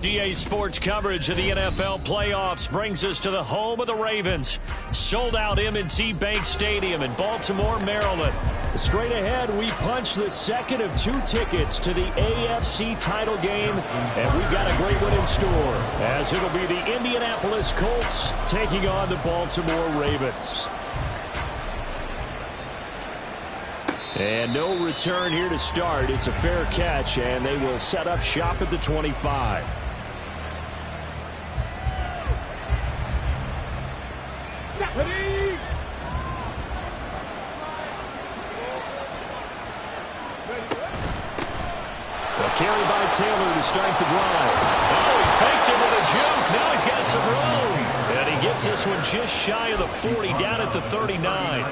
EA Sports coverage of the NFL playoffs brings us to the home of the Ravens. Sold out M&T Bank Stadium in Baltimore, Maryland. Straight ahead, we punch the second of 2 tickets to the AFC title game, and we've got a great one in store, as it'll be the Indianapolis Colts taking on the Baltimore Ravens. And no return here to start. It's a fair catch, and they will set up shop at the 25. Carry by Taylor to start the drive. Oh, he faked it with a juke. Now he's got some room. And he gets this one just shy of the 40, down at the 39.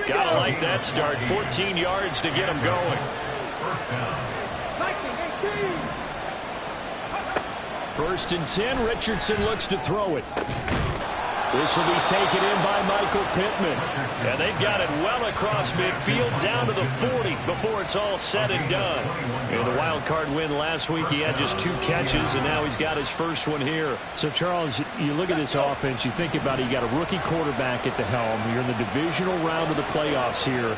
Gotta like that start. 14 yards to get him going. First and 10. Richardson looks to throw it. This will be taken in by Michael Pittman. And they've got it well across midfield down to the 40 before it's all said and done. In the wild card win last week, he had just 2 catches, and now he's got his first one here. So, Charles, you look at this offense, you think about it, you got a rookie quarterback at the helm. You're in the divisional round of the playoffs here.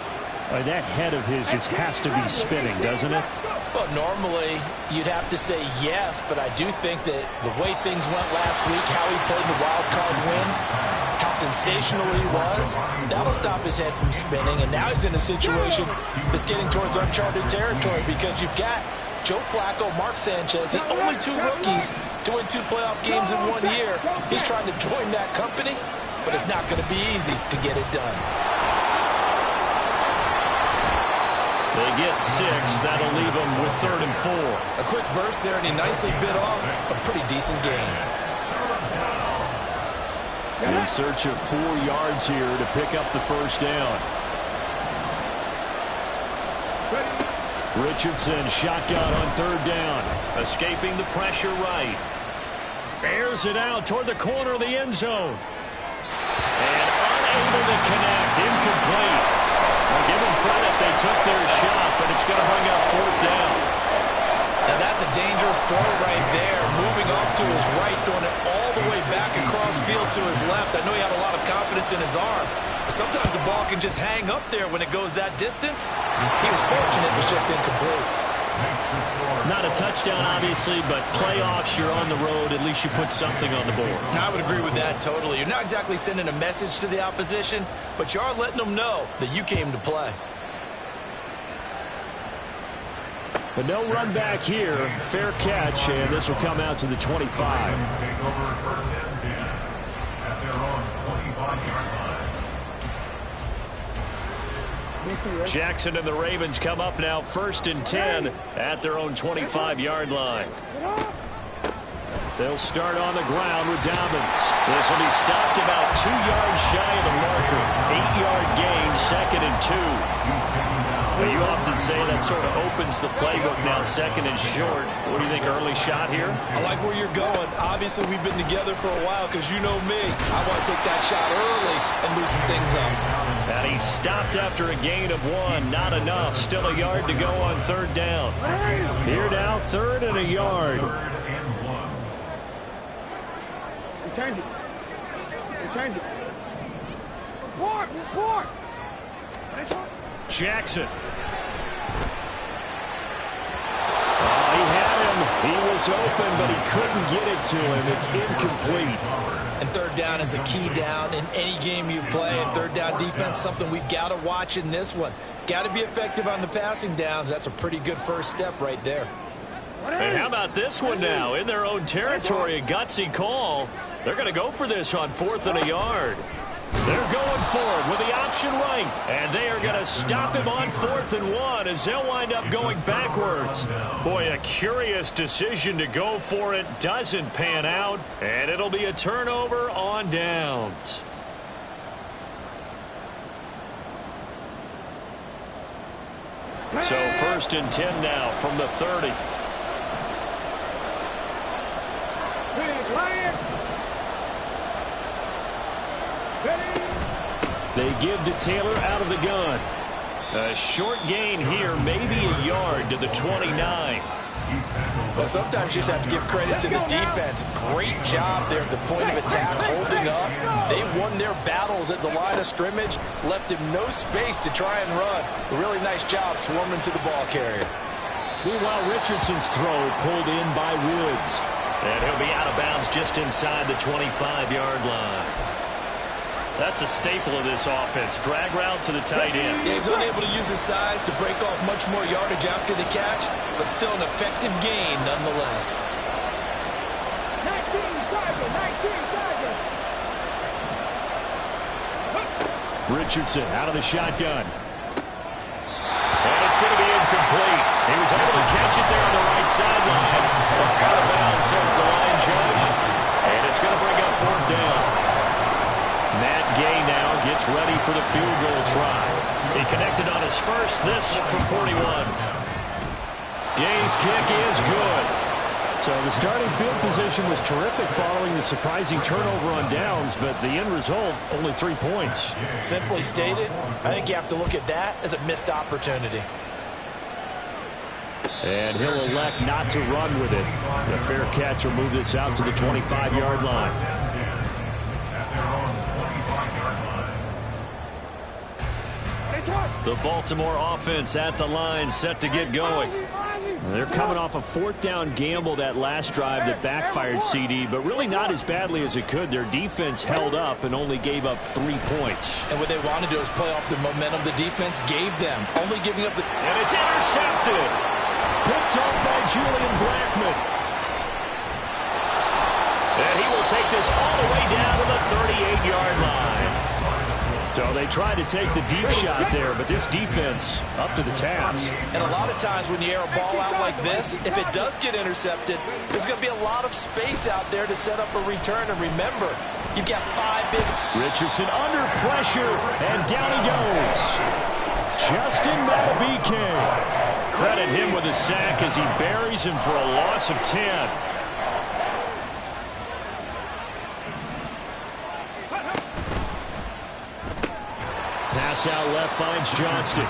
That head of his just has to be spinning, doesn't it? Well, normally you'd have to say yes, but I do think that the way things went last week, how he played the wild card win, how sensational he was, that'll stop his head from spinning. And now he's in a situation that's getting towards uncharted territory because you've got Joe Flacco, Mark Sanchez, the only 2 rookies to win 2 playoff games in 1 year. He's trying to join that company, but it's not going to be easy to get it done. They get 6. That'll leave them with 3rd and 4. A quick burst there, and he nicely bit off a pretty decent gain. In search of 4 yards here to pick up the first down. Richardson shotgun on 3rd down. Escaping the pressure right. Airs it out toward the corner of the end zone. And unable to connect. Incomplete. I'll give them credit. They took their shot, but it's going to bring up 4th down. Now that's a dangerous throw right there. Moving off to his right, throwing it all the way back across field to his left. I know he had a lot of confidence in his arm. But sometimes the ball can just hang up there when it goes that distance. He was fortunate, it was just incomplete. Not a touchdown, obviously, but playoffs, you're on the road. At least you put something on the board. I would agree with that totally. You're not exactly sending a message to the opposition, but you are letting them know that you came to play. But no run back here. Fair catch, and this will come out to the 25. Jackson and the Ravens come up now 1st and 10 at their own 25-yard line. They'll start on the ground with Dobbins. This will be stopped about 2 yards shy of the marker. 8-yard gain, 2nd and 2. Well, you often say that sort of opens the playbook now, 2nd and short. What do you think, early shot here? I like where you're going. Obviously, we've been together for a while because you know me. I want to take that shot early and loosen things up. And he stopped after a gain of 1. Not enough. Still a yard to go on 3rd down. Here now, 3rd and a yard. Return it. Return it. Report. Jackson. He had him. He was open, but he couldn't get it to him. It's incomplete. And 3rd down is a key down in any game you play. And 3rd down defense, something we got to watch in this one. Got to be effective on the passing downs. That's a pretty good first step right there. And how about this one now? In their own territory, a gutsy call. They're going to go for this on 4th and a yard. They're going for it with the option right. And they are going to stop him on 4th and 1 as they'll wind up going backwards. Boy, a curious decision to go for it. Doesn't pan out. And it'll be a turnover on downs. So 1st and 10 now from the 30. They give to Taylor out of the gun. A short gain here, maybe a yard to the 29. Well, sometimes you just have to give credit to the defense. Great job there at the point of attack, holding up. They won their battles at the line of scrimmage, left him no space to try and run. A really nice job swarming to the ball carrier. Meanwhile, Richardson's throw pulled in by Woods. And he'll be out of bounds just inside the 25-yard line. That's a staple of this offense. Drag route to the tight end. Yeah, he's unable to use his size to break off much more yardage after the catch, but still an effective gain nonetheless. 19 Tiger. Richardson out of the shotgun. And it's going to be incomplete. He was able to catch it there on the right sideline. Out of bounds, says the line judge. And it's going to bring up fourth down. Matt Gay now gets ready for the field goal try. He connected on his first, this from 41. Gay's kick is good. So the starting field position was terrific following the surprising turnover on downs, but the end result, only 3 points. Simply stated, I think you have to look at that as a missed opportunity. And he'll elect not to run with it. The fair catch will move this out to the 25-yard line. The Baltimore offense at the line, set to get going. They're coming off a fourth down gamble that last drive that backfired, CD, but really not as badly as it could. Their defense held up and only gave up 3 points. And what they want to do is play off the momentum the defense gave them, only giving up the... And it's intercepted. Picked off by Julian Blackman. And he will take this all the way down to the 38-yard line. So they tried to take the deep shot there, but this defense up to the task. And a lot of times when you air a ball out like this, if it does get intercepted, there's going to be a lot of space out there to set up a return. And remember, you've got 5 big... Richardson under pressure, and down he goes. Justin Matabike. Credit him with a sack as he buries him for a loss of 10. Pass out left finds Johnston.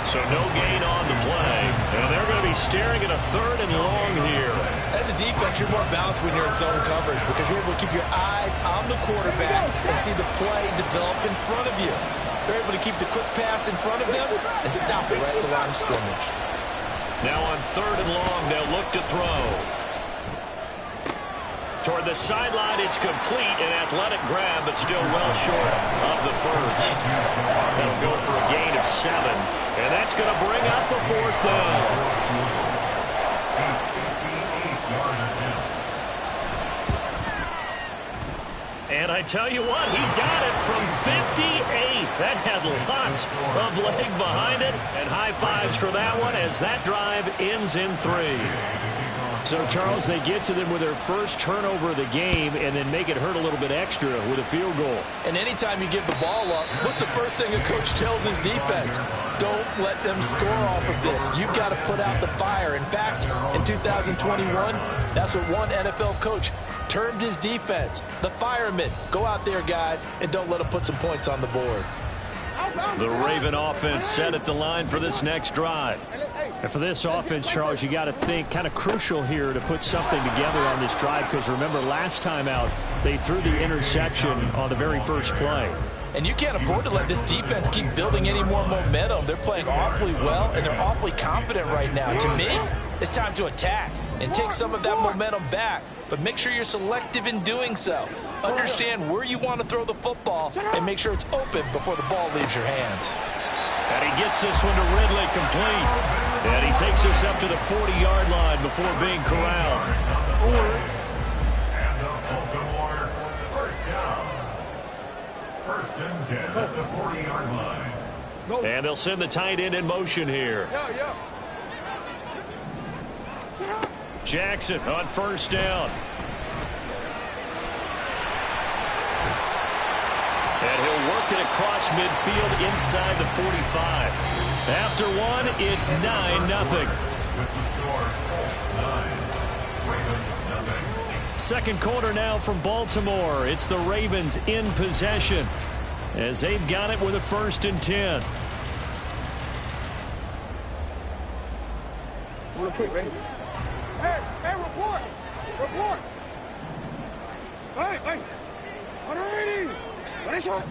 So no gain on the play. And they're going to be staring at a 3rd and long here. As a defense, you're more balanced when you're in zone coverage because you're able to keep your eyes on the quarterback and see the play develop in front of you. They're able to keep the quick pass in front of them and stop it right at the line of scrimmage. Now on 3rd and long, they'll look to throw. Toward the sideline, it's complete, an athletic grab, but still well short of the first. They'll go for a gain of 7, and that's going to bring up a 4th down. And I tell you what, he got it from 58. That had lots of leg behind it, and high fives for that one as that drive ends in 3. So, Charles, they get to them with their first turnover of the game and then make it hurt a little bit extra with a field goal. And anytime you give the ball up, what's the first thing a coach tells his defense? Don't let them score off of this. You've got to put out the fire. In fact, in 2021, that's what one NFL coach termed his defense. The firemen. Go out there, guys, and don't let them put some points on the board. The Raven offense set at the line for this next drive. And for this offense, Charles, you got to think kind of crucial here to put something together on this drive because remember last time out they threw the interception on the very first play. And you can't afford to let this defense keep building any more momentum. They're playing awfully well, and they're awfully confident right now. To me, it's time to attack and take some of that momentum back. But make sure you're selective in doing so. Understand where you want to throw the football and make sure it's open before the ball leaves your hands. And he gets this one to Ridley complete. And he takes us up to the 40-yard line before being corralled. And the Baltimore first down. 1st and 10 at the 40-yard line. And they'll send the tight end in motion here. Jackson on 1st down. And he'll work it across midfield inside the 45. After one, it's 9-0. Second quarter now from Baltimore. It's the Ravens in possession as they've got it with a 1st and 10. Real quick, ready? Hey. Report. Hey. Ready, shot.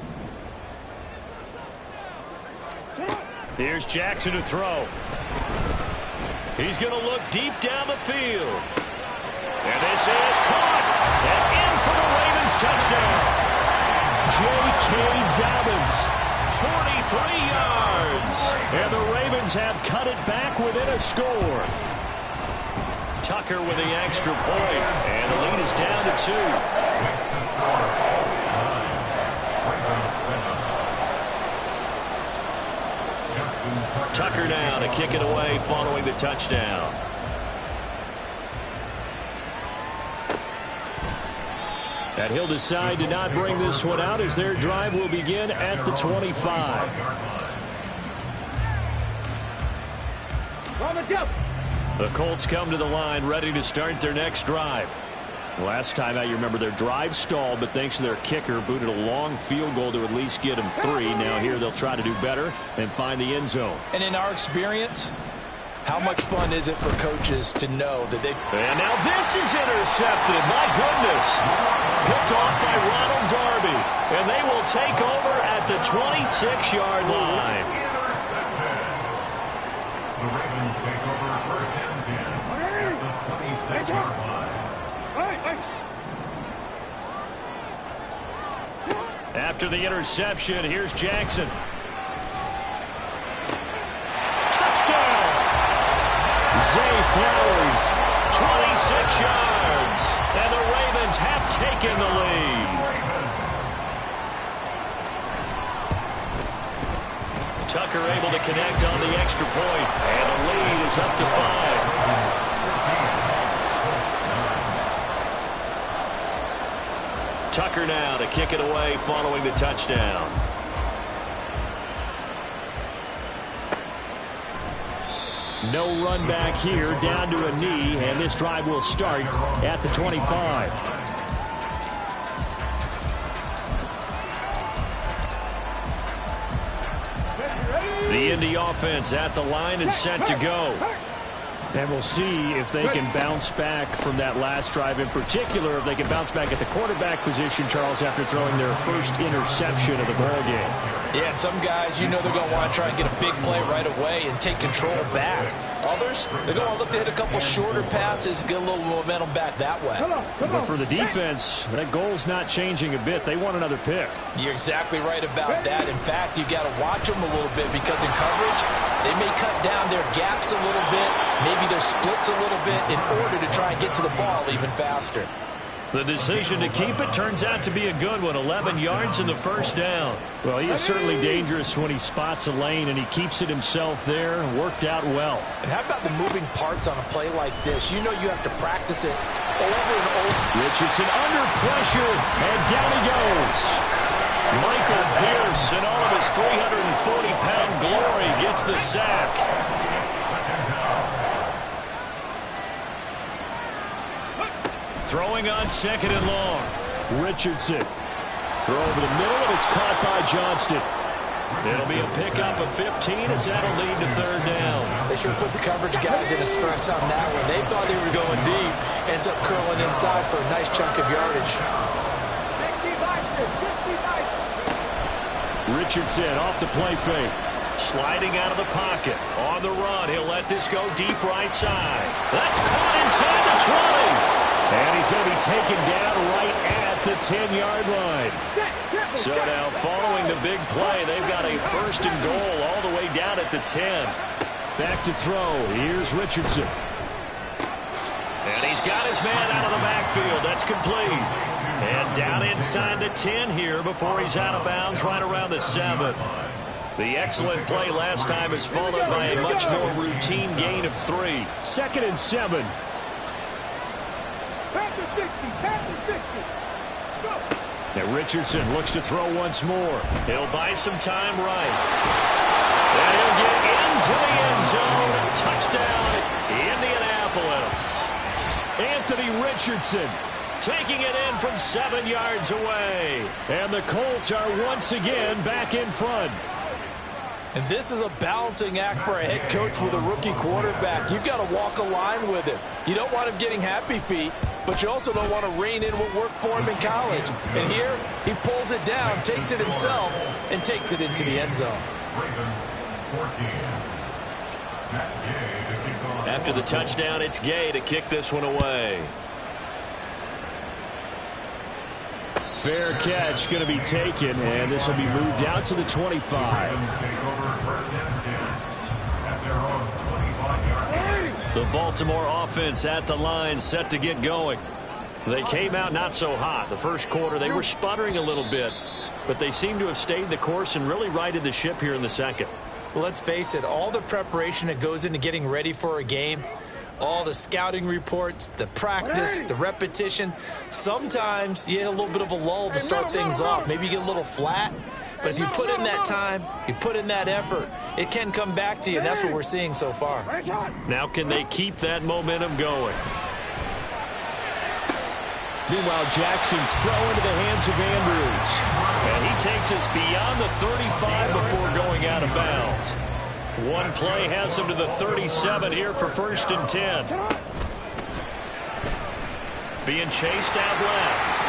Here's Jackson to throw. He's going to look deep down the field. And this is caught. And in for the Ravens touchdown. J.K. Dobbins, 43 yards. And the Ravens have cut it back within a score. Tucker with the extra point. And the lead is down to 2. Tucker now to kick it away following the touchdown. And he'll decide to not bring this one out as their drive will begin at the 25. The Colts come to the line ready to start their next drive. Last time out, you remember their drive stalled, but thanks to their kicker, booted a long field goal to at least get them 3. Now here they'll try to do better and find the end zone. And in our experience, how much fun is it for coaches to know that they... And now this is intercepted. My goodness. Picked off by Ronald Darby. And they will take over at the 26-yard line. The Ravens take over first and 10 at the 26-yard line. After the interception, here's Jackson. Touchdown! Zay Flowers, 26 yards. And the Ravens have taken the lead. Tucker able to connect on the extra point. And the lead is up to 5. Tucker now to kick it away following the touchdown. No run back here, down to a knee, and this drive will start at the 25. The Indy offense at the line and set to go. And we'll see if they can bounce back from that last drive. In particular, if they can bounce back at the quarterback position, Charles, after throwing their first interception of the ball game. Yeah, some guys, you know they're going to want to try and get a big play right away and take control back. Others, they're going to look to hit a couple shorter passes, get a little momentum back that way. But for the defense, that goal's not changing a bit. They want another pick. You're exactly right about that. In fact, you've got to watch them a little bit because in coverage, they may cut down their gaps a little bit, maybe their splits a little bit in order to try and get to the ball even faster. The decision to keep it turns out to be a good one. 11 yards in the first down. Well, he is certainly dangerous when he spots a lane, and he keeps it himself there. Worked out well. And how about the moving parts on a play like this? You know you have to practice it over and over. Richardson under pressure, and down he goes. Michael Pierce, in all of his 340-pound glory, gets the sack. Throwing on second and long. Richardson. Throw over the middle, and it's caught by Johnston. It'll be a pickup of 15 as that'll lead to third down. They should put the coverage guys in a stress on that one. They thought they were going deep. Ends up curling inside for a nice chunk of yardage. Richardson off the play fake. Sliding out of the pocket. On the run. He'll let this go deep right side. That's caught inside the 20. And he's going to be taken down right at the 10-yard line. So now following the big play, they've got a first and goal all the way down at the 10. Back to throw. Here's Richardson. And he's got his man out of the backfield. That's complete. And down inside the 10 here before he's out of bounds right around the 7. The excellent play last time is followed by a much more routine gain of 3. 2nd and 7. Now Richardson looks to throw once more. He'll buy some time right. And he'll get into the end zone. Touchdown, Indianapolis. Anthony Richardson taking it in from 7 yards away. And the Colts are once again back in front. And this is a balancing act for a head coach with a rookie quarterback. You've got to walk a line with him. You don't want him getting happy feet. but you also don't want to rein in what worked for him in college. And here, he pulls it down, takes it himself, and takes it into the end zone. After the touchdown, it's Gay to kick this one away. Fair catch going to be taken, and this will be moved out to the 25. The Baltimore offense at the line, set to get going. They came out not so hot. The first quarter, they were sputtering a little bit, but they seem to have stayed the course and really righted the ship here in the second. Well, let's face it, all the preparation that goes into getting ready for a game, all the scouting reports, the practice, the repetition, sometimes you hit a little bit of a lull to start things off. Maybe you get a little flat, but if you put in that time, you put in that effort, it can come back to you, and that's what we're seeing so far. Now can they keep that momentum going? Meanwhile, Jackson's throw into the hands of Andrews. And he takes us beyond the 35 before going out of bounds. One play has him to the 37 here for 1st and 10. Being chased out left.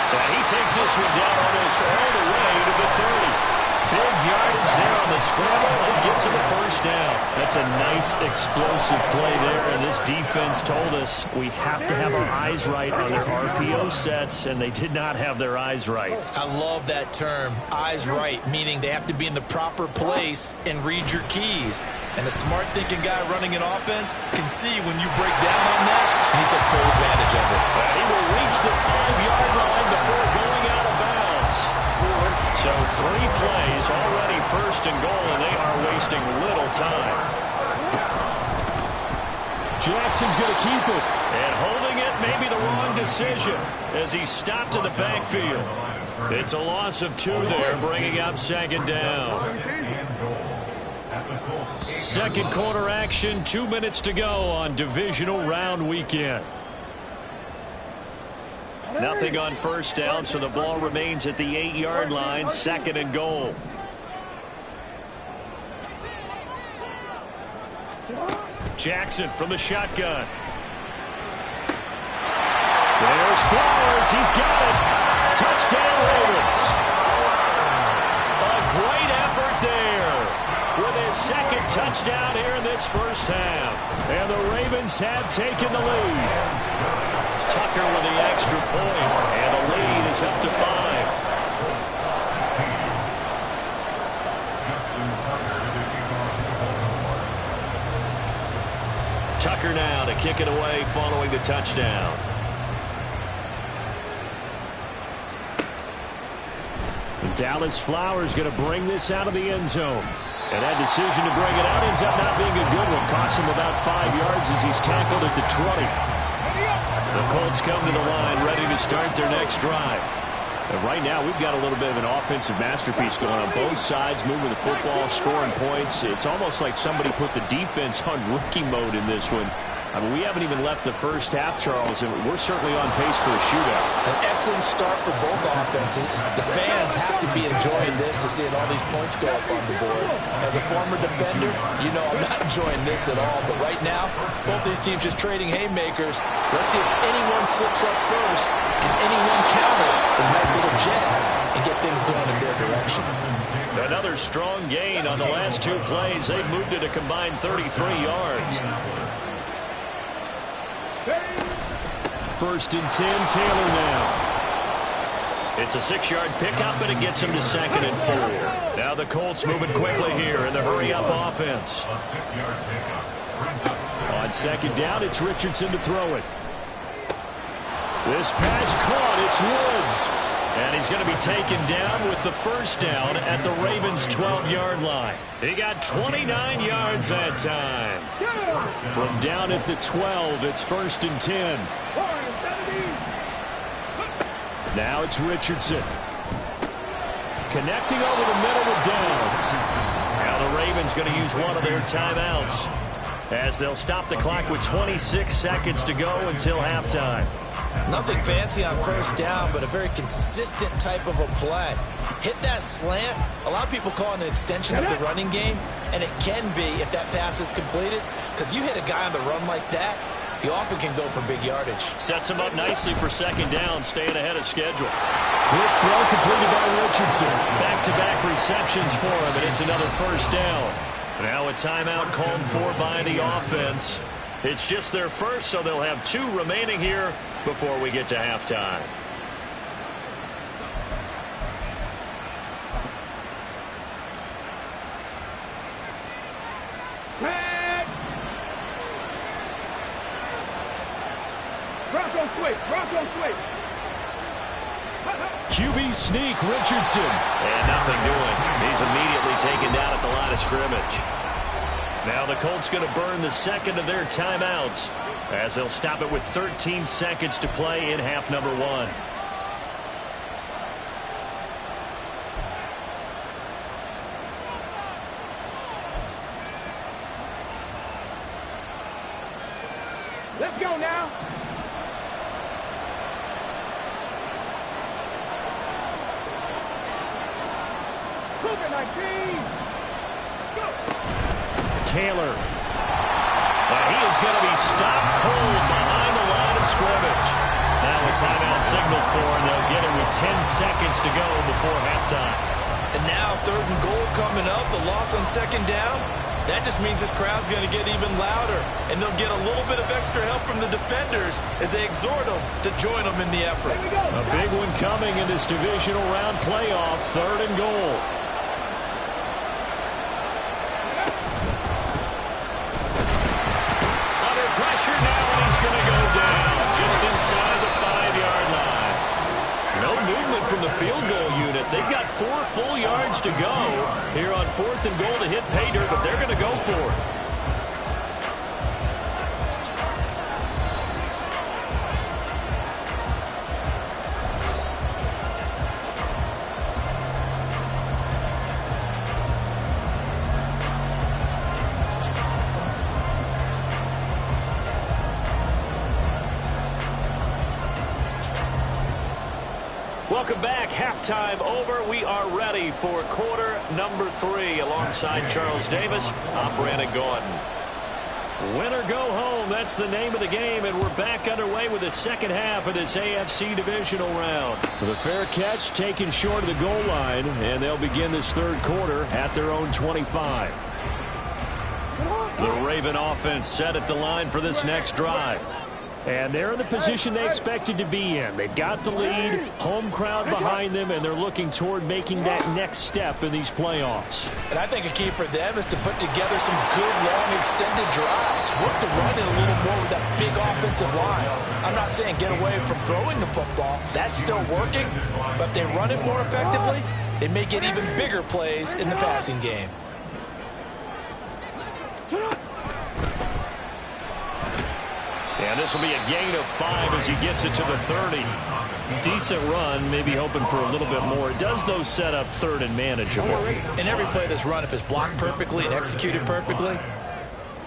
And he takes this one down almost all the way to the 30. Big yardage there on the scramble and gets him a 1st down. That's a nice explosive play there, and this defense told us we have to have our eyes right on their RPO sets, and they did not have their eyes right. I love that term, eyes right, meaning they have to be in the proper place and read your keys. And a smart thinking guy running an offense can see when you break down on that, and he took full advantage of it. He will reach the 5-yard line before going out of bounds. So 3 plays already 1st and goal, and they are wasting little time. Jackson's going to keep it. And holding it may be the wrong decision as he stopped in the backfield. It's a loss of 2 there, bringing up 2nd down. Second quarter action, 2 minutes to go on divisional round weekend. Nothing on 1st down, so the ball remains at the 8-yard line, 2nd and goal. Jackson from the shotgun. There's Flowers. He's got it. Touchdown, Ravens. A great effort there with his 2nd touchdown here in this 1st half. And the Ravens have taken the lead. Tucker with the extra point, and the lead is up to 5. Tucker now to kick it away following the touchdown. Dallas Flowers going to bring this out of the end zone. And that decision to bring it out ends up not being a good one. Costs him about 5 yards as he's tackled at the 20. The Colts come to the line ready to start their next drive. And right now we've got a little bit of an offensive masterpiece going on both sides, moving the football, scoring points. It's almost like somebody put the defense on rookie mode in this one. I mean, we haven't even left the 1st half, Charles, and we're certainly on pace for a shootout. An excellent start for both offenses. The fans have to be enjoying this to seeing all these points go up on the board. As a former defender, you know I'm not enjoying this at all. But right now, both these teams just trading haymakers. Let's see if anyone slips up first. Can anyone counter a nice little jet and get things going in their direction? Another strong gain on the last 2 plays. They've moved it a combined 33 yards. 1st and 10, Taylor now. It's a 6-yard pickup, and it gets him to 2nd and 4. Now the Colts moving quickly here in the hurry-up offense. On 2nd down, it's Richardson to throw it. This pass caught. It's Woods. And he's going to be taken down with the 1st down at the Ravens' 12-yard line. He got 29 yards that time. From down at the 12, it's 1st and 10. Now it's Richardson. Connecting over the middle with Downs. Now the Ravens going to use one of their timeouts as they'll stop the clock with 26 seconds to go until halftime. Nothing fancy on 1st down, but a very consistent type of a play. Hit that slant. A lot of people call it an extension of the running game, and it can be if that pass is completed, because you hit a guy on the run like that, He often can go for big yardage. Sets him up nicely for second down, staying ahead of schedule. Quick throw completed by Richardson. Back-to-back receptions for him, and it's another first down. Now a timeout called for by the offense. It's just their first, so they'll have 2 remaining here before we get to halftime. QB sneak, Richardson. And nothing doing. He's immediately taken down at the line of scrimmage. Now the Colts going to burn the second of their timeouts as they'll stop it with 13 seconds to play in half number 1. Let's go now. Cougar 19. Let's go. Taylor. He is going to be stopped cold behind the line of scrimmage. Now a timeout signal for him. They'll get it with 10 seconds to go before halftime. And now 3rd and goal coming up. The loss on second down. That just means this crowd's going to get even louder. And they'll get a little bit of extra help from the defenders as they exhort them to join them in the effort. A big one coming in this divisional round playoff. 3rd and goal. Under pressure now, and he's going to go down just inside the 5-yard line. No movement from the field goal unit. They've got 4 full yards to go here on 4th and goal to hit pay dirt, but they're going to go for it. Welcome back. Halftime over. We are ready for quarter number 3. Alongside Charles Davis, I'm Brandon Gordon. Win or go home, that's the name of the game, and we're back underway with the second half of this AFC divisional round. The fair catch taken short of the goal line, and they'll begin this 3rd quarter at their own 25. The Raven offense set at the line for this next drive. And they're in the position they expected to be in. They've got the lead, home crowd behind them, and they're looking toward making that next step in these playoffs. And I think a key for them is to put together some good, long, extended drives. Work the run in a little more with that big offensive line. I'm not saying get away from throwing the football. That's still working. But if they run it more effectively, they may get even bigger plays in the passing game. And this will be a gain of 5 as he gets it to the 30. Decent run, maybe hoping for a little bit more. It does, though, set up 3rd and manageable. In every play that's run, if it's blocked perfectly and executed perfectly,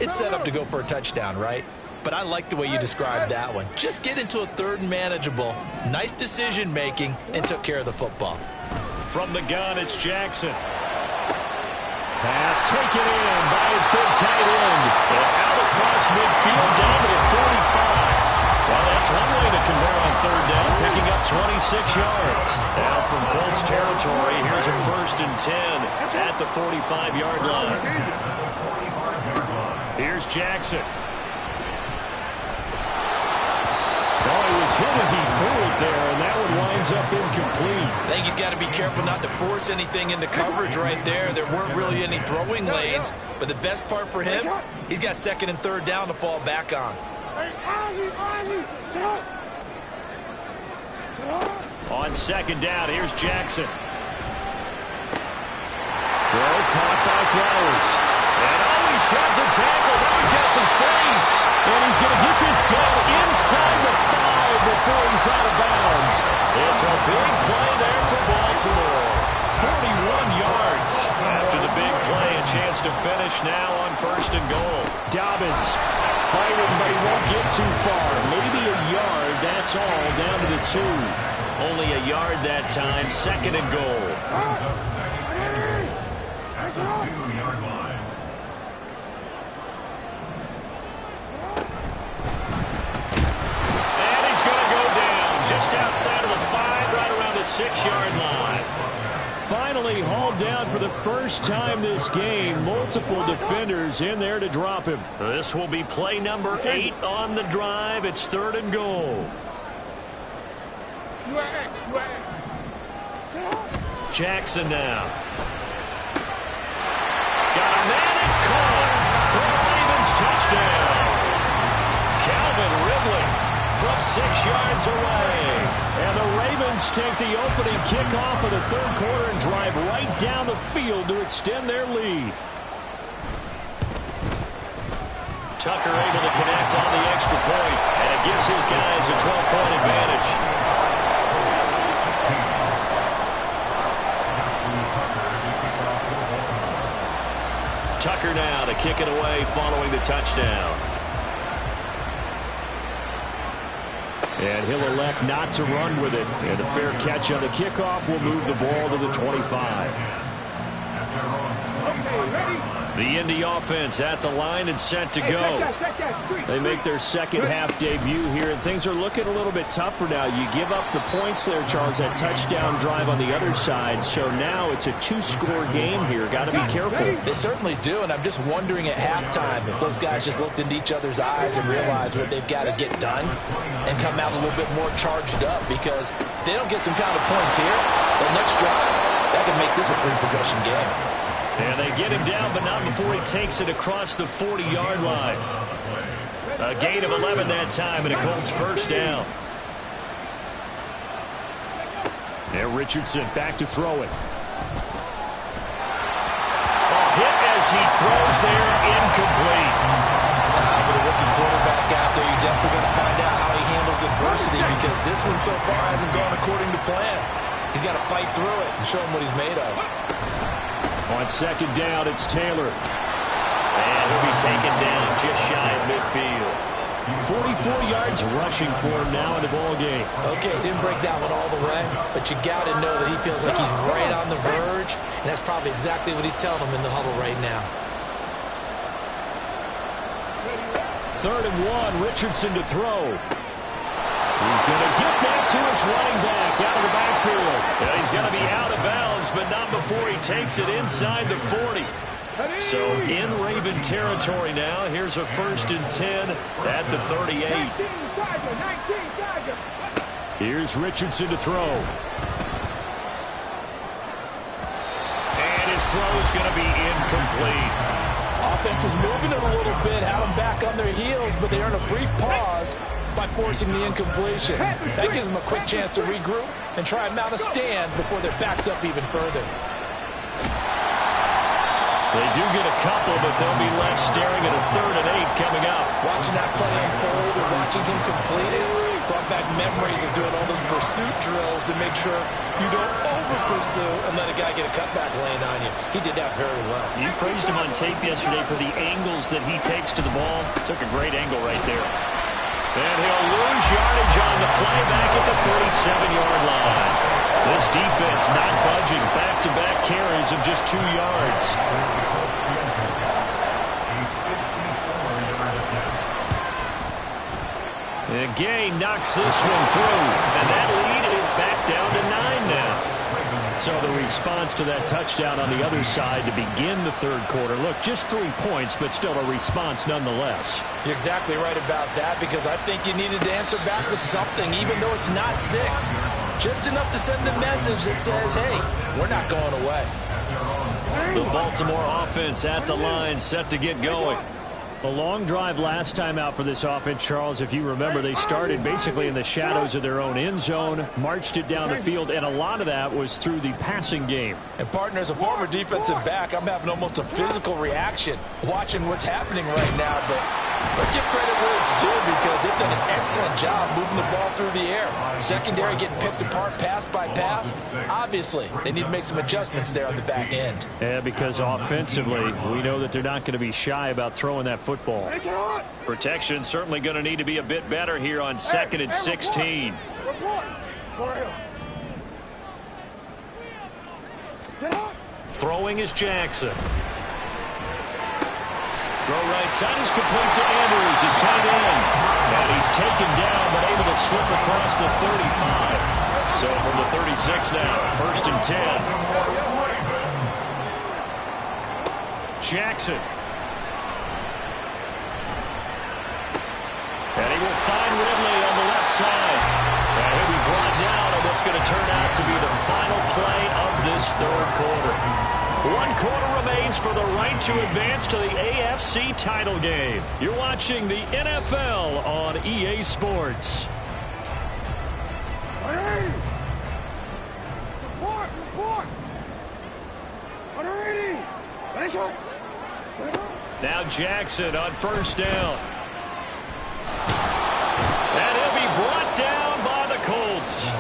it's set up to go for a touchdown, right? But I like the way you described that one. Just get into a 3rd and manageable, nice decision-making, and took care of the football. From the gun, it's Jackson. Pass taken in by his big tight end. And out across midfield down to the 45. Well, that's one way to convert on 3rd down, picking up 26 yards. Now from Colts territory, here's a 1st and 10 at the 45-yard line. Here's Jackson. Oh, he was hit as he threw it there, and that one winds up incomplete. I think he's got to be careful not to force anything into coverage right there. There weren't really any throwing lanes, but the best part for him, he's got 2nd and 3rd down to fall back on. On 2nd down, here's Jackson. Throw caught by Flowers. And he sheds a tackle. Now he's got some space. And he's going to get this done inside the 5 before he's out of bounds. It's a big play there for Baltimore. 41 yards. After the big play, a chance to finish now on 1st and goal. Dobbins fighting, but he won't get too far. Maybe a yard, that's all, down to the 2. Only a yard that time, 2nd and goal. At the 2-yard line. outside of the 5, right around the 6-yard line. Finally hauled down for the first time this game. Multiple defenders in there to drop him. This will be play number 8 on the drive. It's 3rd and goal. Jackson now. Got a man, it's caught for a Ravens touchdown. Calvin Ridley from 6 yards away. And the Ravens take the opening kickoff of the 3rd quarter and drive right down the field to extend their lead. Tucker able to connect on the extra point, and it gives his guys a 12-point advantage. Tucker now to kick it away following the touchdown. And he'll elect not to run with it. And the fair catch on the kickoff will move the ball to the 25. The Indy offense at the line and set to go. They make their second half debut here, and things are looking a little bit tougher now. You give up the points there, Charles, that touchdown drive on the other side. So now it's a 2-score game here. Got to be careful. They certainly do, and I'm just wondering at halftime if those guys just looked into each other's eyes and realized what they've got to get done and come out a little bit more charged up, because if they don't get some kind of points here, the next drive, that could make this a 3-possession game. And they get him down, but not before he takes it across the 40-yard line. A gain of 11 that time, and a Colts first down. And Richardson back to throw it. Hit as he throws there, incomplete. With a rookie quarterback out there, you're definitely going to find out how he handles adversity, because this one so far hasn't gone according to plan. He's got to fight through it and show him what he's made of. On second down, it's Taylor. And he'll be taken down just shy of midfield. 44 yards rushing for him now in the ball game. Okay, he didn't break that one all the way, but you got to know that he feels like he's right on the verge, and that's probably exactly what he's telling him in the huddle right now. 3rd and 1, Richardson to throw. He's going to get that to his running back out of the backfield. And he's going to be out of bounds, but not before he takes it inside the 40. So in Raven territory now. Here's a 1st and 10 at the 38. Here's Richardson to throw. And his throw is going to be incomplete. Offense was moving it a little bit, had them back on their heels, but they earned a brief pause by forcing the incompletion. That gives them a quick chance to regroup and try and mount a stand before they're backed up even further. They do get a couple, but they'll be left staring at a 3rd and 8 coming up. Watching that play unfold and watching him complete it brought back memories of doing all those pursuit drills to make sure you don't over-pursue and let a guy get a cutback lane on you. He did that very well. You praised him on tape yesterday for the angles that he takes to the ball. Took a great angle right there. And he'll lose yardage on the play back at the 37-yard line. This defense not budging. Back-to-back carries of just 2 yards. And Gay knocks this one through. And that lead is back down to 9 now. So the response to that touchdown on the other side to begin the 3rd quarter. Look, just 3 points, but still a response nonetheless. You're exactly right about that, because I think you needed to answer back with something, even though it's not 6. Just enough to send the message that says, hey, we're not going away. The Baltimore offense at the line, set to get going. The long drive last time out for this offense, Charles, if you remember, they started basically in the shadows of their own end zone, marched it down the field, and a lot of that was through the passing game. And, partner, as a former defensive back, I'm having almost a physical reaction watching what's happening right now. But let's give credit where it's due, because they've done an excellent job moving the ball through the air. Secondary getting picked apart pass by pass. Obviously, they need to make some adjustments there on the back end. Yeah, because offensively, we know that they're not going to be shy about throwing that football. Protection certainly going to need to be a bit better here on 2nd and 16. Throwing is Jackson. Throw right side is complete to Andrews, his tight end. And he's taken down, but able to slip across the 35. So from the 36 now, 1st and 10. Jackson. And he will find Ridley on the left side. And he'll be brought down on what's going to turn out to be the final play of this 3rd quarter. 1 quarter remains for the right to advance to the AFC title game. You're watching the NFL on EA Sports. Now Jackson on 1st down. And he'll be brought down by the Colts.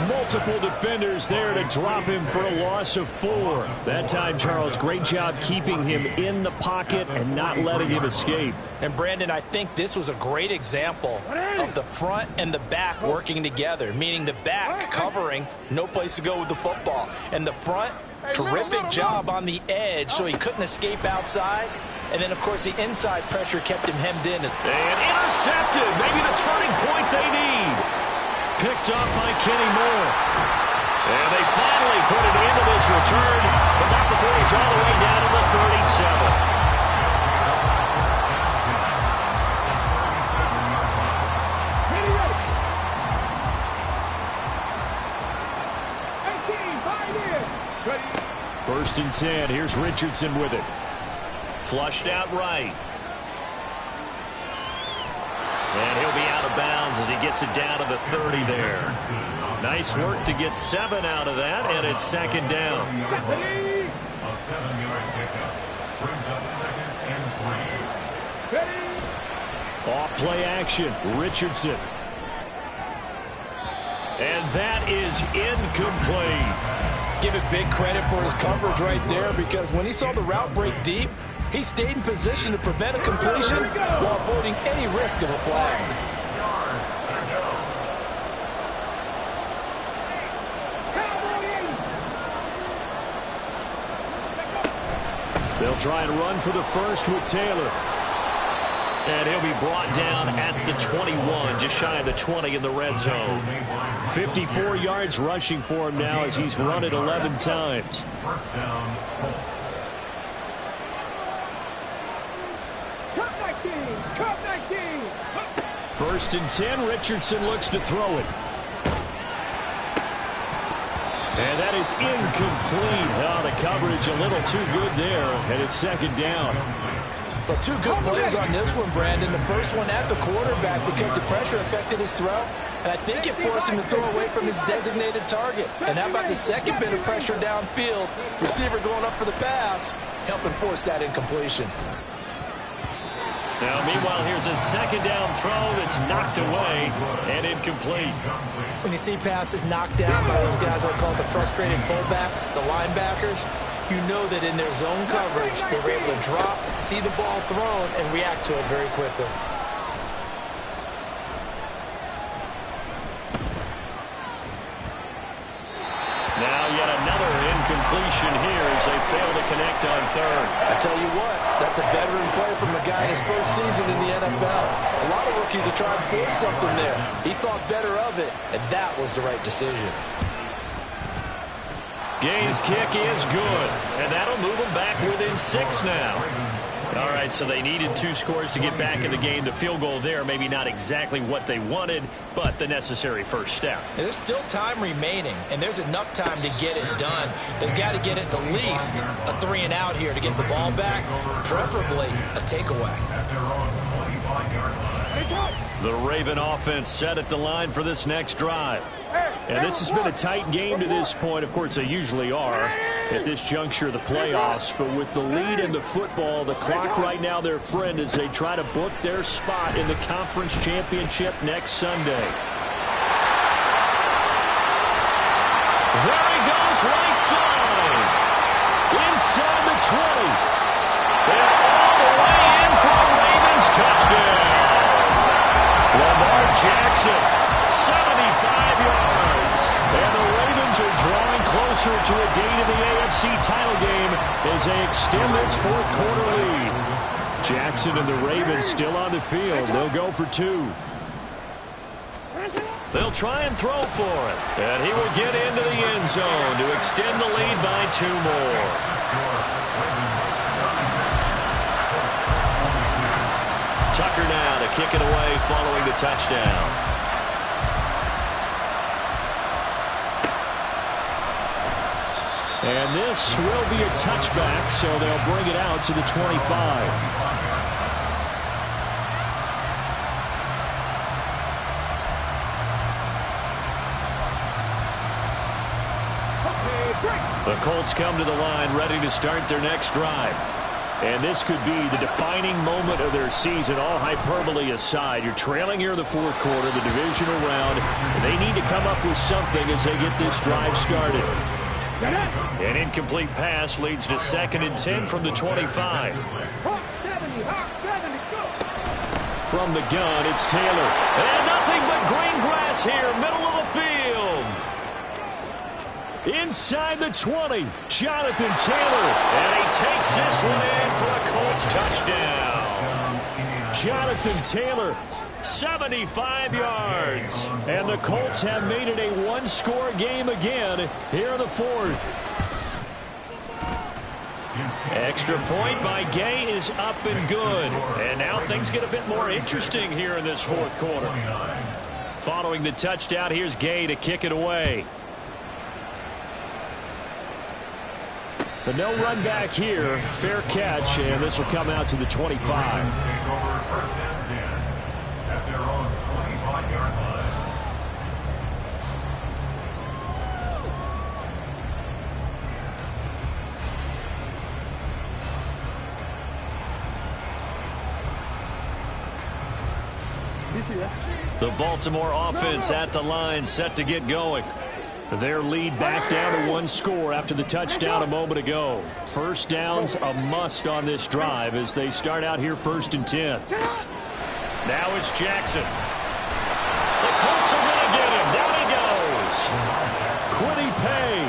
Multiple defenders there to drop him for a loss of 4. That time, Charles, great job keeping him in the pocket and not letting him escape. And Brandon, I think this was a great example of the front and the back working together, meaning the back covering, no place to go with the football. And the front, terrific job on the edge so he couldn't escape outside. And then, of course, the inside pressure kept him hemmed in. And intercepted. Maybe the turning point they need. Picked up by Kenny Moore. And they finally put it into this return, but not before he's all the way down to the 37. First and 10. Here's Richardson with it. Flushed out right. And he'll be out of bounds as he gets it down to the 30 there. Nice work to get 7 out of that, and it's 2nd down. A 7-yard pickup brings up 2nd and 3. Off play action, Richardson. And that is incomplete. Give it big credit for his coverage right there, because when he saw the route break deep, he stayed in position to prevent a completion while avoiding any risk of a flag. They'll try and run for the first with Taylor. And he'll be brought down at the 21, just shy of the 20 in the red zone. 54 yards rushing for him now as he's run it 11 times. 1st down, Colts. Cut 19! 1st and 10, Richardson looks to throw it. And that is incomplete. Oh, the coverage a little too good there, and it's 2nd down. But 2 good plays on this one, Brandon. The first one at the quarterback because the pressure affected his throw, and I think it forced him to throw away from his designated target. And how about the second bit of pressure downfield? Receiver going up for the pass, helping force that incompletion. Now, meanwhile, here's a 2nd down throw that's knocked away and incomplete. When you see passes knocked down by those guys I call the frustrated fullbacks, the linebackers, you know that in their zone coverage, they were able to drop, see the ball thrown, and react to it very quickly. Now yet another incompletion here as they fail to connect on 3rd. I tell you what, that's a veteran play from a guy in his first season in the NFL. A lot of rookies are trying to force something there. He thought better of it, and that was the right decision. Gay's kick is good, and that'll move them back within 6 now. All right, so they needed 2 scores to get back in the game. The field goal there, maybe not exactly what they wanted, but the necessary first step. There's still time remaining, and there's enough time to get it done. They've got to get at the least a 3 and out here to get the ball back, preferably a takeaway. The Raven offense set at the line for this next drive. And this has been a tight game to this point. Of course, they usually are at this juncture of the playoffs. But with the lead in the football, the clock right now their friend as they try to book their spot in the conference championship next Sunday. There he goes, right side. Inside the 20. And all the way in for the Ravens touchdown. Lamar Jackson, 75 yards. And the Ravens are drawing closer to a date in the AFC title game as they extend this 4th quarter lead. Jackson and the Ravens still on the field. They'll go for 2. They'll try and throw for it. And he will get into the end zone to extend the lead by 2 more. Tucker now to kick it away following the touchdown. And this will be a touchback, so they'll bring it out to the 25. The Colts come to the line ready to start their next drive. And this could be the defining moment of their season, all hyperbole aside. You're trailing here in the 4th quarter, the divisional round. They need to come up with something as they get this drive started. An incomplete pass leads to 2nd and 10 from the 25. From the gun, it's Taylor. And nothing but green grass here, middle of the field. Inside the 20, Jonathan Taylor. And he takes this one in for a Colts touchdown. Jonathan Taylor, 75 yards. And the Colts have made it a 1-score game again here in the 4th. Extra point by Gay is up and good. And now things get a bit more interesting here in this 4th quarter. Following the touchdown, here's Gay to kick it away. But no run back here. Fair catch, and this will come out to the 25. The Baltimore offense at the line, set to get going. Their lead back down to 1 score after the touchdown a moment ago. First down's a must on this drive as they start out here 1st and 10. Now it's Jackson. The Colts are going to get him. Down he goes. Quiddy Pay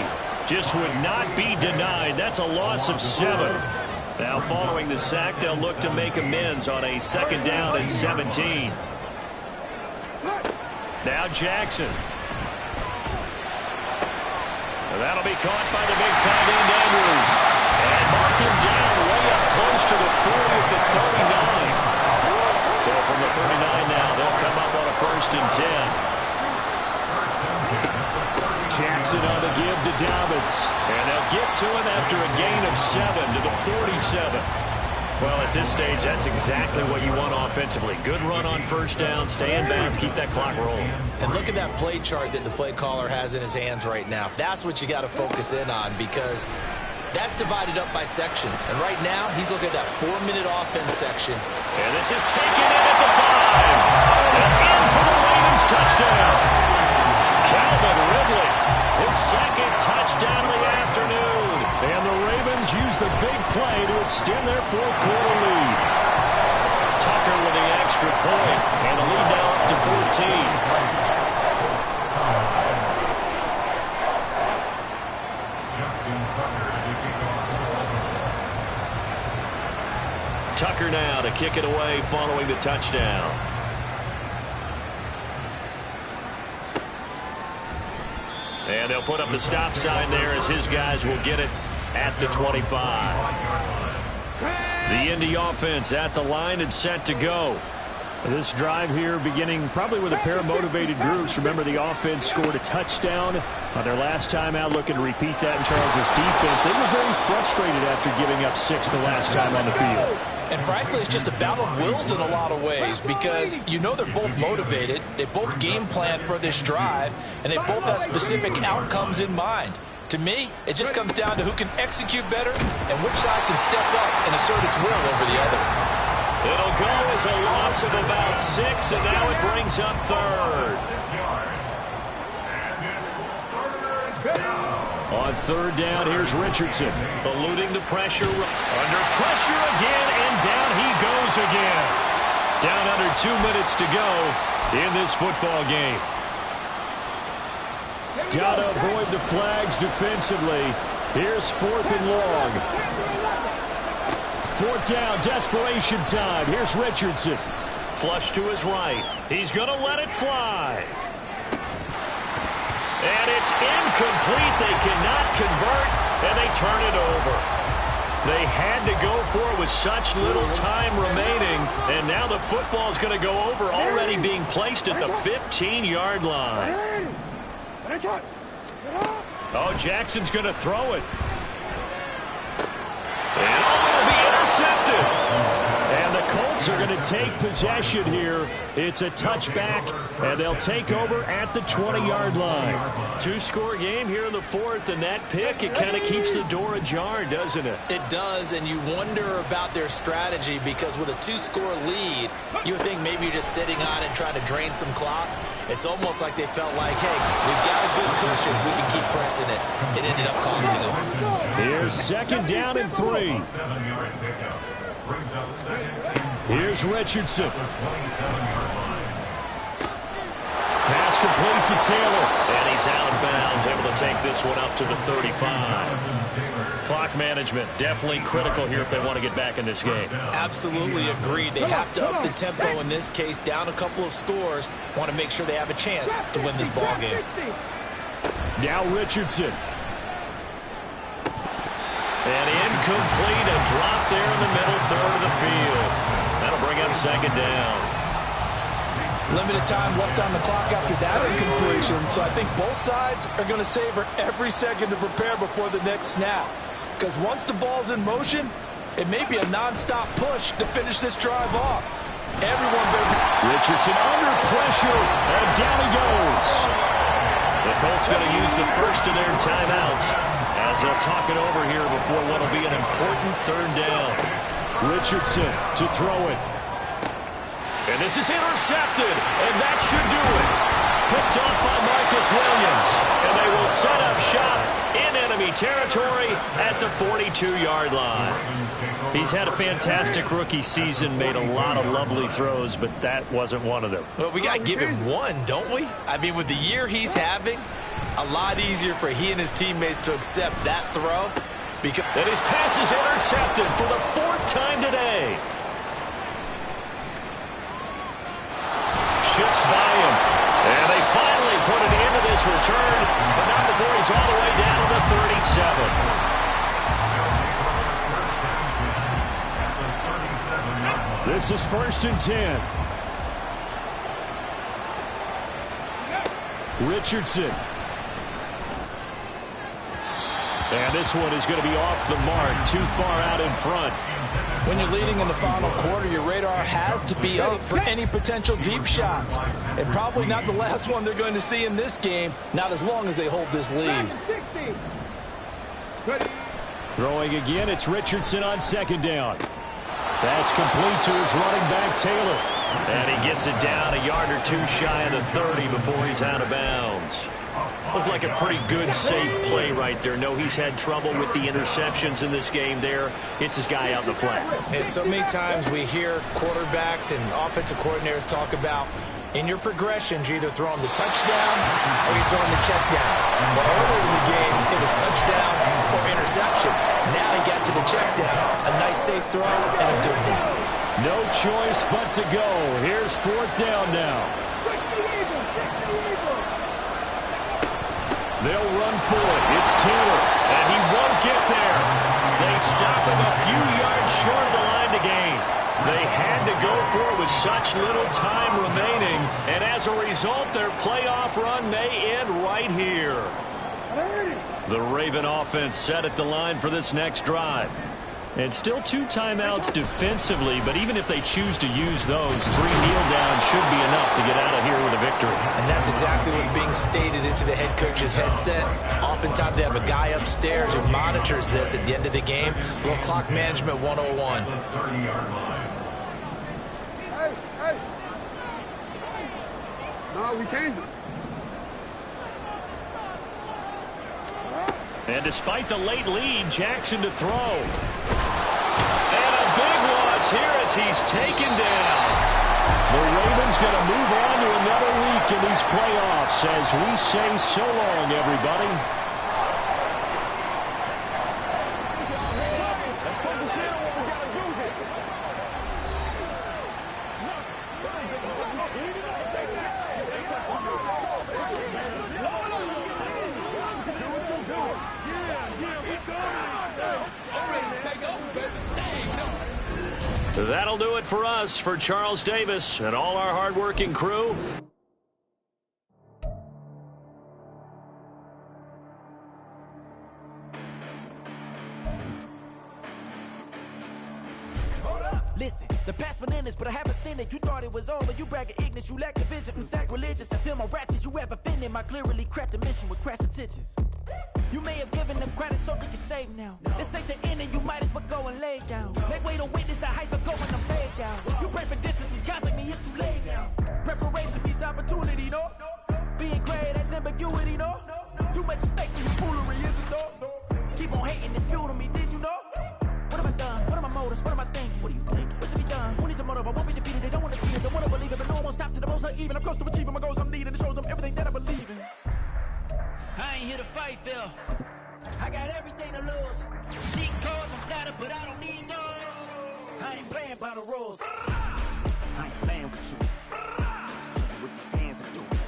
just would not be denied. That's a loss of 7. Now following the sack, they'll look to make amends on a 2nd down and 17. Now Jackson. That'll be caught by the big tight end, Andrews. And mark him down way up close to the 40 at the 39. So from the 39 now, they'll come up on a 1st and 10. Jackson on the give to Dobbins. And they'll get to him after a gain of 7 to the 47. Well, at this stage, that's exactly what you want offensively. Good run on 1st down, stay in bounds, keep that clock rolling. And look at that play chart that the play caller has in his hands right now. That's what you got to focus in on because that's divided up by sections. And right now, he's looking at that 4-minute offense section. And this is taken in at the 5. And in for the Ravens touchdown. Calvin Ridley, his 2nd touchdown of the afternoon. And the Ravens use the big play to extend their 4th quarter lead. Tucker with the extra point, and the lead now up to 14. Tucker now to kick it away following the touchdown. And they'll put up the stop sign there as his guys will get it at the 25. The Indy offense at the line and set to go. This drive here beginning probably with a pair of motivated groups. Remember, the offense scored a touchdown on their last time out, looking to repeat that in Charles's defense. They were very frustrated after giving up 6 the last time on the field. And frankly, it's just a battle of wills in a lot of ways because you know they're both motivated. They both game plan for this drive, and they both have specific outcomes in mind. To me, it just comes down to who can execute better and which side can step up and assert its will over the other. It'll go as a loss of about 6, and now it brings up 3rd. On 3rd down, here's Richardson, eluding the pressure. Under pressure again, and down he goes again. Down under 2 minutes to go in this football game. Got to avoid the flags defensively. Here's 4th and long. 4th down, desperation time. Here's Richardson. Flush to his right. He's going to let it fly. And it's incomplete. They cannot convert, and they turn it over. They had to go for it with such little time remaining, and now the football is going to go over, already being placed at the 15-yard line. Oh, Jackson's going to throw it. And it'll be intercepted. And the Colts are going to take possession here. It's a touchback, and they'll take over at the 20-yard line. Two-score game here in the 4th, and that pick, it kind of keeps the door ajar, doesn't it? It does, and you wonder about their strategy because with a 2-score lead, you would think maybe you're just sitting on it trying to drain some clock. It's almost like they felt like, hey, we've got a good cushion. We can keep pressing it. It ended up costing them. Here's 2nd down and 3. Here's Richardson. Pass complete to Taylor. And he's out of bounds, able to take this one up to the 35. Clock management, definitely critical here if they want to get back in this game. Absolutely agreed. They have to up the tempo in this case, down a couple of scores. Want to make sure they have a chance to win this ball game. Now Richardson. And incomplete, a drop there in the middle third of the field. That'll bring up 2nd down. Limited time left on the clock after that incompletion, so I think both sides are going to savor every second to prepare before the next snap. Because once the ball's in motion, it may be a non-stop push to finish this drive off. Everyone better. Richardson under pressure, and down he goes. The Colts going to use the first of their timeouts as they'll talk it over here before what will be an important 3rd down. Richardson to throw it. And this is intercepted, and that should do it. Picked off by Marcus Williams, and they will set up shop in enemy territory at the 42-yard line. He's had a fantastic rookie season, made a lot of lovely throws, but that wasn't one of them. Well, we got to give him one, don't we? I mean, with the year he's having, a lot easier for he and his teammates to accept that throw. And his pass is intercepted for the 4th time today. Shifts by him. And they finally put an end to this return, but not before he's all the way down to the 37. This is 1st and 10. Richardson. And this one is going to be off the mark, too far out in front. When you're leading in the final quarter, your radar has to be up for any potential deep shots. And probably not the last one they're going to see in this game, not as long as they hold this lead. Throwing again, it's Richardson on 2nd down. That's complete to his running back, Taylor. And he gets it down a yard or two shy of the 30 before he's out of bounds. Looked like a pretty good, safe play right there. No, he's had trouble with the interceptions in this game there. Hits his guy out in the flat. And so many times we hear quarterbacks and offensive coordinators talk about in your progressions, you're either throwing the touchdown or you're throwing the check down. But earlier in the game, it was touchdown or interception. Now he got to the check down. A nice safe throw and a good one. No choice but to go. Here's 4th down now. They'll run for it. It's Taylor, and he won't get there. They stop him a few yards short of the line to gain. They had to go for it with such little time remaining, and as a result, their playoff run may end right here. The Raven offense set at the line for this next drive. And still 2 timeouts defensively, but even if they choose to use those, 3 kneel downs should be enough to get out of here with a victory. And that's exactly what's being stated into the head coach's headset. Oftentimes they have a guy upstairs who monitors this at the end of the game. A little clock management 101. Hey. No, we changed it. And despite the late lead, Jackson to throw. And a big loss here as he's taken down. The Ravens going to move on to another week in these playoffs as we say so long, everybody. Let's focus in on what we got to do That'll do it for us, for Charles Davis and all our hardworking crew. Listen, the past bananas, but I haven't seen it. You thought it was over, you bragging ignorance, you lack the vision. I'm sacrilegious, I feel my wrath. You ever offended my clearly crafted mission with crass intentions? You may have given them credit so they can save now. This ain't the end and you might as well go and lay down. Make way to witness the heights of going I'm laid down. You pray for distance with guys like me, it's too late now. Preparation beats opportunity, no? Being great, that's ambiguity, no? Too much at stake for your foolery, is it, no? Keep on hating, it's fuel to me, did you know? What have I done? What are my motives? What am I thinking? What are you thinking? What's to be done? Who needs a motive? I won't be defeated. They don't want to see it. Don't want to believe it, but no one won't stop to the most even. I'm close to achieving my goals. I'm needing to show them everything that I believe in. I ain't here to fight, Phil. I got everything to lose. Cheat codes, I'm flattered, but I don't need those. I ain't playing by the rules. I ain't playing with you. Show you what these hands are doing.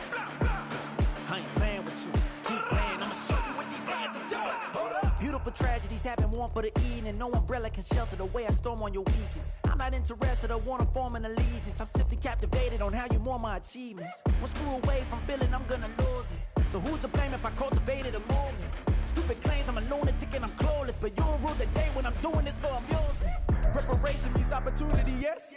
I ain't playing with you. Keep playing. I'ma show you what these hands are doing. Hold up. Beautiful tragedies happen, one for the evening. No umbrella can shelter the way I storm on your weekends. I'm not interested, I wanna form an allegiance. I'm simply captivated on how you mourn my achievements. One screw away from feeling I'm gonna lose it. So who's to blame if I cultivated a movement? Stupid claims I'm a lunatic and I'm clueless, but you'll rule the day when I'm doing this for amusement. Preparation means opportunity, yes.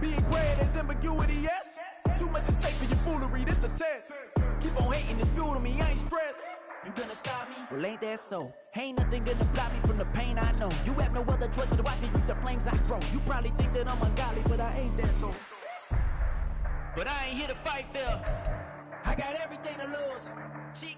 Being great is ambiguity, yes. Too much at stake for your foolery, this a test. Keep on hating, it's fuel to me, I ain't stressed. You gonna stop me? Well, ain't that so? Ain't nothing gonna block me from the pain I know. You have no other choice but to watch me reap the flames I grow. You probably think that I'm ungodly, but I ain't that though. But I ain't here to fight, Phil. I got everything to lose. Cheat